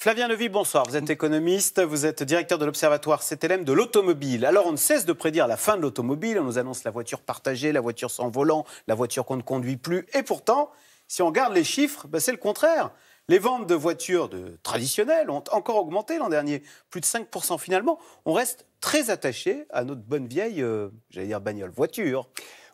Flavien Levy, bonsoir. Vous êtes économiste, vous êtes directeur de l'Observatoire CTLM de l'automobile. Alors, on ne cesse de prédire la fin de l'automobile. On nous annonce la voiture partagée, la voiture sans volant, la voiture qu'on ne conduit plus. Et pourtant, si on regarde les chiffres, c'est le contraire. Les ventes de voitures traditionnelles ont encore augmenté l'an dernier, plus de 5% finalement. On reste très attaché à notre bonne vieille, bagnole, voiture.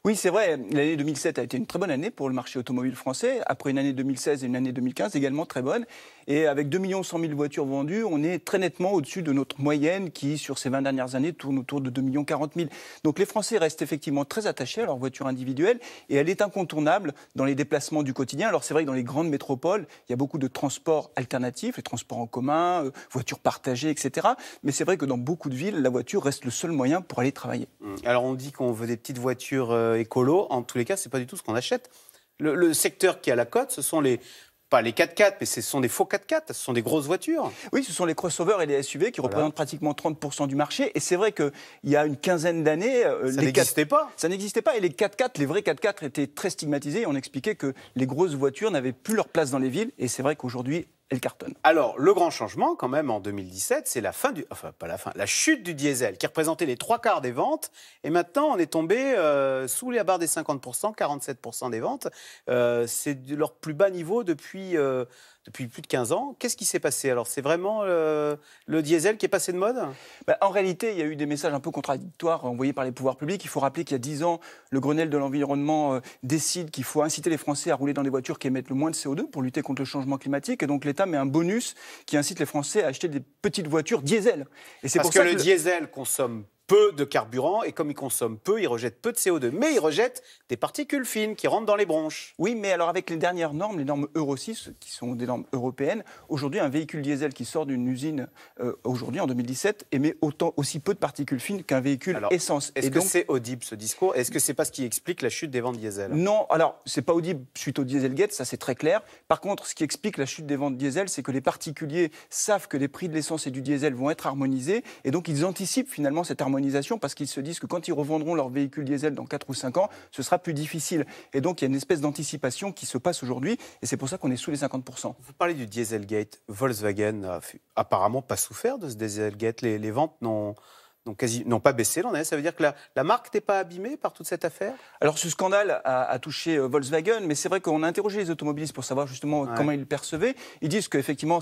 Oui, c'est vrai, l'année 2007 a été une très bonne année pour le marché automobile français, après une année 2016 et une année 2015 également très bonne. Et avec 2 100 000 voitures vendues, on est très nettement au-dessus de notre moyenne qui, sur ces 20 dernières années, tourne autour de 2 40 000. Donc les Français restent effectivement très attachés à leur voiture individuelle et elle est incontournable dans les déplacements du quotidien. Alors c'est vrai que dans les grandes métropoles, il y a beaucoup de transports alternatifs, les transports en commun, voitures partagées, etc. Mais c'est vrai que dans beaucoup de villes, la voiture reste le seul moyen pour aller travailler. Alors on dit qu'on veut des petites voitures écolo. En tous les cas, ce n'est pas du tout ce qu'on achète. Le secteur qui a la cote, ce sont pas les 4x4, mais ce sont des faux 4x4, ce sont des grosses voitures. Oui, ce sont les crossovers et les SUV qui représentent pratiquement 30% du marché. Et c'est vrai qu'il y a une quinzaine d'années... Ça n'existait pas. Ça n'existait pas. Et les 4x4, les vrais 4x4 étaient très stigmatisés. Et on expliquait que les grosses voitures n'avaient plus leur place dans les villes. Et c'est vrai qu'aujourd'hui, elles cartonnent. Alors, le grand changement, quand même, en 2017, c'est la chute du diesel, qui représentait les 3/4 des ventes. Et maintenant, on est tombé sous la barre des 50%, 47% des ventes. C'est de leur plus bas niveau depuis plus de 15 ans. Qu'est-ce qui s'est passé? Alors, c'est vraiment le diesel qui est passé de mode? En réalité, il y a eu des messages un peu contradictoires envoyés par les pouvoirs publics. Il faut rappeler qu'il y a 10 ans, le Grenelle de l'environnement décide qu'il faut inciter les Français à rouler dans des voitures qui émettent le moins de CO2 pour lutter contre le changement climatique. Et donc, l'État met un bonus qui incite les Français à acheter des petites voitures diesel. Et c'est Parce que le diesel consomme peu de carburant, et comme il consomme peu, il rejette peu de CO2. Mais il rejette des particules fines qui rentrent dans les bronches. Oui, mais alors avec les dernières normes, les normes Euro 6, qui sont des normes européennes, aujourd'hui, un véhicule diesel qui sort d'une usine, aujourd'hui, en 2017, émet aussi peu de particules fines qu'un véhicule essence. Est-ce que c'est audible, ce discours? Est-ce que c'est pas ce qui explique la chute des ventes diesel? Non, alors, c'est pas audible suite au Dieselgate, ça c'est très clair. Par contre, ce qui explique la chute des ventes diesel, c'est que les particuliers savent que les prix de l'essence et du diesel vont être harmonisés, et donc ils anticipent finalement cette harmonisation parce qu'ils se disent que quand ils revendront leur véhicule diesel dans 4 ou 5 ans, ce sera plus difficile. Et donc il y a une espèce d'anticipation qui se passe aujourd'hui et c'est pour ça qu'on est sous les 50%. Vous parlez du Dieselgate. Volkswagen n'a apparemment pas souffert de ce Dieselgate. Les ventes n'ont pas baissé l'an dernier. Ça veut dire que la marque n'est pas abîmée par toute cette affaire? Alors ce scandale a touché Volkswagen, mais c'est vrai qu'on a interrogé les automobilistes pour savoir justement comment ils le percevaient. Ils disent qu'effectivement,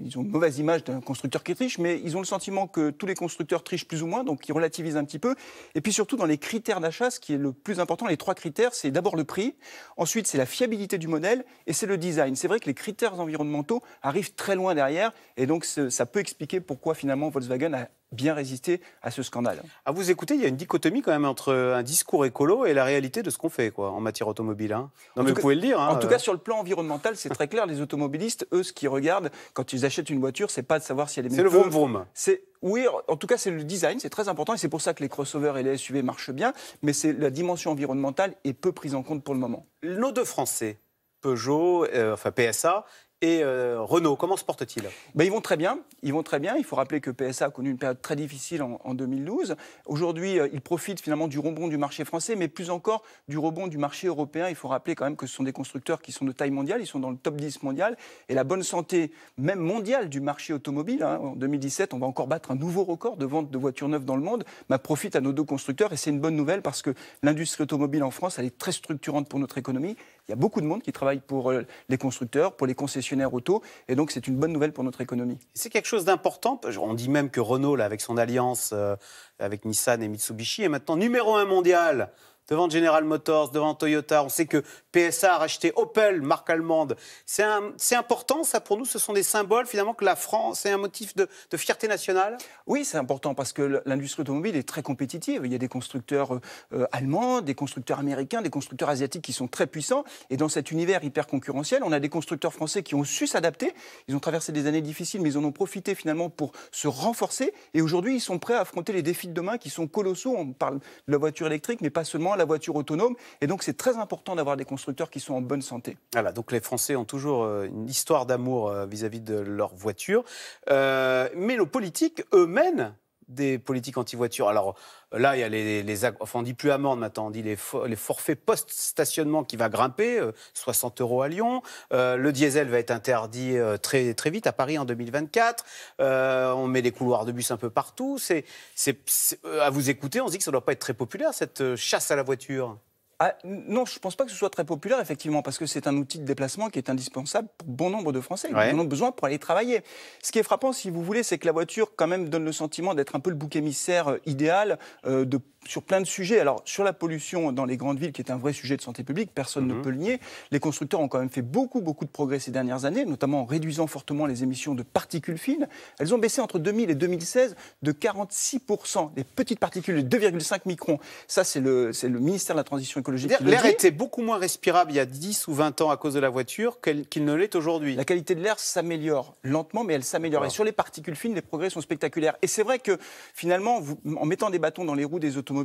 ils ont une mauvaise image d'un constructeur qui triche, mais ils ont le sentiment que tous les constructeurs trichent plus ou moins, donc ils relativisent un petit peu. Et puis surtout dans les critères d'achat, ce qui est le plus important, les 3 critères, c'est d'abord le prix, ensuite c'est la fiabilité du modèle et c'est le design. C'est vrai que les critères environnementaux arrivent très loin derrière et donc ça peut expliquer pourquoi finalement Volkswagen a bien résisté à ce scandale. À vous écouter, il y a une dichotomie quand même entre un discours écolo et la réalité de ce qu'on fait en matière automobile. Non, mais vous pouvez le dire. En tout cas, sur le plan environnemental, c'est très clair. Les automobilistes, eux, ce qu'ils regardent quand ils achètent une voiture, c'est pas de savoir si elle émet. C'est le vroom vroom. Oui, en tout cas, c'est le design, c'est très important et c'est pour ça que les crossovers et les SUV marchent bien. Mais la dimension environnementale est peu prise en compte pour le moment. Nos deux Français, Peugeot, PSA. Et Renault, comment se porte-t-il? Ils vont très bien. Ils vont très bien. Il faut rappeler que PSA a connu une période très difficile en 2012. Aujourd'hui, ils profitent finalement du rebond du marché français, mais plus encore du rebond du marché européen. Il faut rappeler quand même que ce sont des constructeurs qui sont de taille mondiale. Ils sont dans le top 10 mondial. Et la bonne santé, même mondiale, du marché automobile, en 2017, on va encore battre un nouveau record de vente de voitures neuves dans le monde, profite à nos deux constructeurs. Et c'est une bonne nouvelle parce que l'industrie automobile en France, elle est très structurante pour notre économie. Il y a beaucoup de monde qui travaille pour les constructeurs, pour les concessionnaires auto, et donc c'est une bonne nouvelle pour notre économie. C'est quelque chose d'important. On dit même que Renault, là, avec son alliance avec Nissan et Mitsubishi, est maintenant numéro 1 mondial devant General Motors, devant Toyota. On sait que PSA a racheté Opel, marque allemande. C'est important, ça, pour nous? Ce sont des symboles, finalement, que la France est un motif de fierté nationale? Oui, c'est important parce que l'industrie automobile est très compétitive. Il y a des constructeurs allemands, des constructeurs américains, des constructeurs asiatiques qui sont très puissants. Et dans cet univers hyper concurrentiel, on a des constructeurs français qui ont su s'adapter. Ils ont traversé des années difficiles, mais ils en ont profité finalement pour se renforcer. Et aujourd'hui, ils sont prêts à affronter les défis de demain qui sont colossaux. On parle de la voiture électrique, mais pas seulement la voiture autonome. Et donc, c'est très important d'avoir des constructeurs qui sont en bonne santé. Voilà, donc les Français ont toujours une histoire d'amour vis-à-vis de leur voiture. Mais nos politiques, eux, mènent des politiques anti-voiture. Alors là, il y a enfin, on dit plus amende maintenant, on dit les forfaits post-stationnement qui va grimper, 60 € à Lyon. Le diesel va être interdit très, très vite à Paris en 2024. On met des couloirs de bus un peu partout. À vous écouter, on se dit que ça ne doit pas être très populaire, cette chasse à la voiture. Ah, non, je ne pense pas que ce soit très populaire, effectivement, parce que c'est un outil de déplacement qui est indispensable pour bon nombre de Français. Ils en ont besoin pour aller travailler. Ce qui est frappant, si vous voulez, c'est que la voiture, quand même, donne le sentiment d'être un peu le bouc émissaire idéal sur plein de sujets. Alors, sur la pollution dans les grandes villes, qui est un vrai sujet de santé publique, personne ne peut le nier, les constructeurs ont quand même fait beaucoup de progrès ces dernières années, notamment en réduisant fortement les émissions de particules fines. Elles ont baissé entre 2000 et 2016 de 46%. Les petites particules de 2,5 microns. Ça, c'est le ministère de la Transition écologique. L'air était beaucoup moins respirable il y a 10 ou 20 ans à cause de la voiture qu'il ne l'est aujourd'hui. La qualité de l'air s'améliore lentement, mais elle s'améliore. Et sur les particules fines, les progrès sont spectaculaires. Et c'est vrai que, finalement, en mettant des bâtons dans les roues des automobilistes,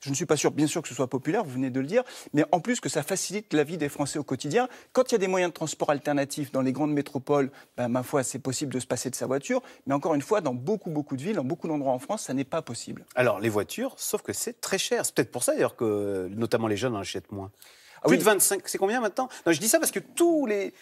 je ne suis pas sûr, bien sûr, que ce soit populaire, vous venez de le dire, mais en plus que ça facilite la vie des Français au quotidien. Quand il y a des moyens de transport alternatifs dans les grandes métropoles, ma foi, c'est possible de se passer de sa voiture. Mais encore une fois, dans beaucoup de villes, dans beaucoup d'endroits en France, ça n'est pas possible. Alors, les voitures, sauf que c'est très cher. C'est peut-être pour ça, d'ailleurs, que notamment les jeunes en achètent moins. Plus de 25, c'est combien maintenant? Non, je dis ça parce que tous les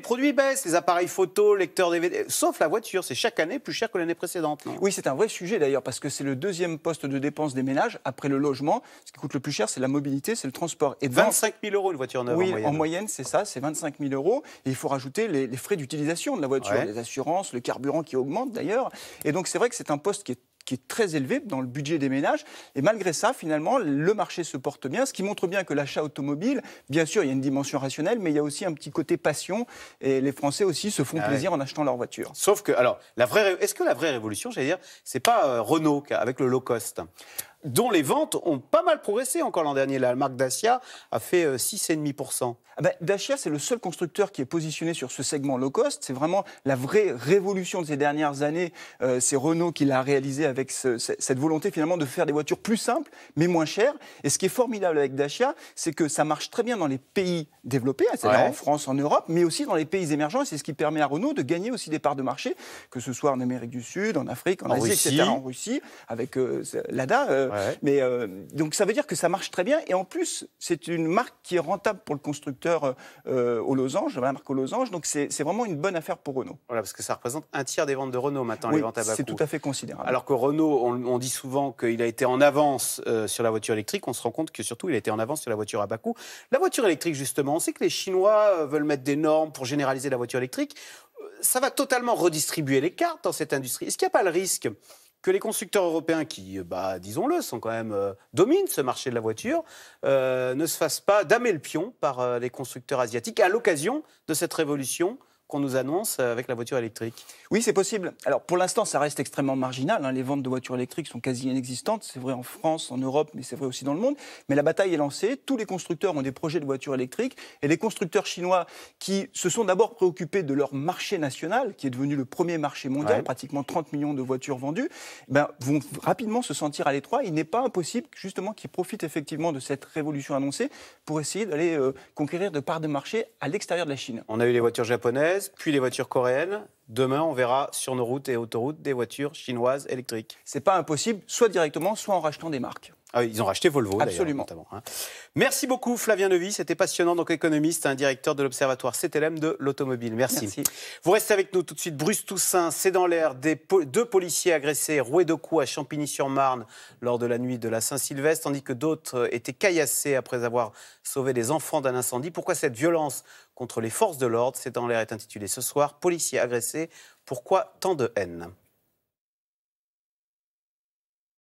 produits baissent, les appareils photo, lecteurs DVD, sauf la voiture. C'est chaque année plus cher que l'année précédente. Non? Oui, c'est un vrai sujet d'ailleurs, parce que c'est le deuxième poste de dépense des ménages, après le logement. Ce qui coûte le plus cher, c'est la mobilité, c'est le transport. Et 25 000 € une voiture neuve en moyenne. Oui, en moyenne, c'est ça, c'est 25 000 €. Et il faut rajouter les frais d'utilisation de la voiture, les assurances, le carburant qui augmente d'ailleurs. Et donc c'est vrai que c'est un poste qui est très élevé dans le budget des ménages. Et malgré ça, finalement, le marché se porte bien, ce qui montre bien que l'achat automobile, bien sûr, il y a une dimension rationnelle, mais il y a aussi un petit côté passion. Et les Français aussi se font plaisir en achetant leur voiture. Sauf que, alors, est-ce que la vraie révolution, j'allais dire, c'est pas Renault avec le low cost, dont les ventes ont pas mal progressé encore l'an dernier. La marque Dacia a fait 6,5%. Dacia, c'est le seul constructeur qui est positionné sur ce segment low cost. C'est vraiment la vraie révolution de ces dernières années. C'est Renault qui l'a réalisé avec cette volonté finalement de faire des voitures plus simples, mais moins chères. Et ce qui est formidable avec Dacia, c'est que ça marche très bien dans les pays développés, c'est-à-dire en France, en Europe, mais aussi dans les pays émergents. Et c'est ce qui permet à Renault de gagner aussi des parts de marché, que ce soit en Amérique du Sud, en Afrique, en Asie, etc., en Russie, avec Lada. Mais donc ça veut dire que ça marche très bien. Et en plus, c'est une marque qui est rentable pour le constructeur aux losanges, la marque aux losanges. Donc c'est vraiment une bonne affaire pour Renault. Voilà, parce que ça représente un tiers des ventes de Renault maintenant, les ventes à bas coût. C'est tout à fait considérable. Alors que Renault, on dit souvent qu'il a été en avance sur la voiture électrique. On se rend compte que surtout, il a été en avance sur la voiture à bas coût. La voiture électrique, justement, on sait que les Chinois veulent mettre des normes pour généraliser la voiture électrique. Ça va totalement redistribuer les cartes dans cette industrie. Est-ce qu'il n'y a pas le risque que les constructeurs européens qui, disons-le, sont quand même dominent ce marché de la voiture, ne se fassent pas damer le pion par les constructeurs asiatiques à l'occasion de cette révolution qu'on nous annonce avec la voiture électrique? Oui, c'est possible. Alors, pour l'instant, ça reste extrêmement marginal. Les ventes de voitures électriques sont quasi inexistantes. C'est vrai en France, en Europe, mais c'est vrai aussi dans le monde. Mais la bataille est lancée. Tous les constructeurs ont des projets de voitures électriques. Et les constructeurs chinois qui se sont d'abord préoccupés de leur marché national, qui est devenu le premier marché mondial, pratiquement 30 millions de voitures vendues, vont rapidement se sentir à l'étroit. Il n'est pas impossible, justement, qu'ils profitent effectivement de cette révolution annoncée pour essayer d'aller conquérir de parts de marché à l'extérieur de la Chine. On a eu les voitures japonaises, puis les voitures coréennes. Demain, on verra sur nos routes et autoroutes des voitures chinoises électriques. C'est pas impossible, soit directement, soit en rachetant des marques. Ah oui, ils ont racheté Volvo, absolument, notamment. Merci beaucoup, Flavien Nevy. C'était passionnant. Donc, économiste, directeur de l'Observatoire CTLM de l'automobile. Merci. Vous restez avec nous tout de suite. Bruce Toussaint, c'est dans l'air. Deux policiers agressés, roués de coups à Champigny-sur-Marne lors de la nuit de la Saint-Sylvestre, tandis que d'autres étaient caillassés après avoir sauvé des enfants d'un incendie. Pourquoi cette violence contre les forces de l'ordre? C'est dans l'air est intitulé ce soir. Policiers agressés, pourquoi tant de haine?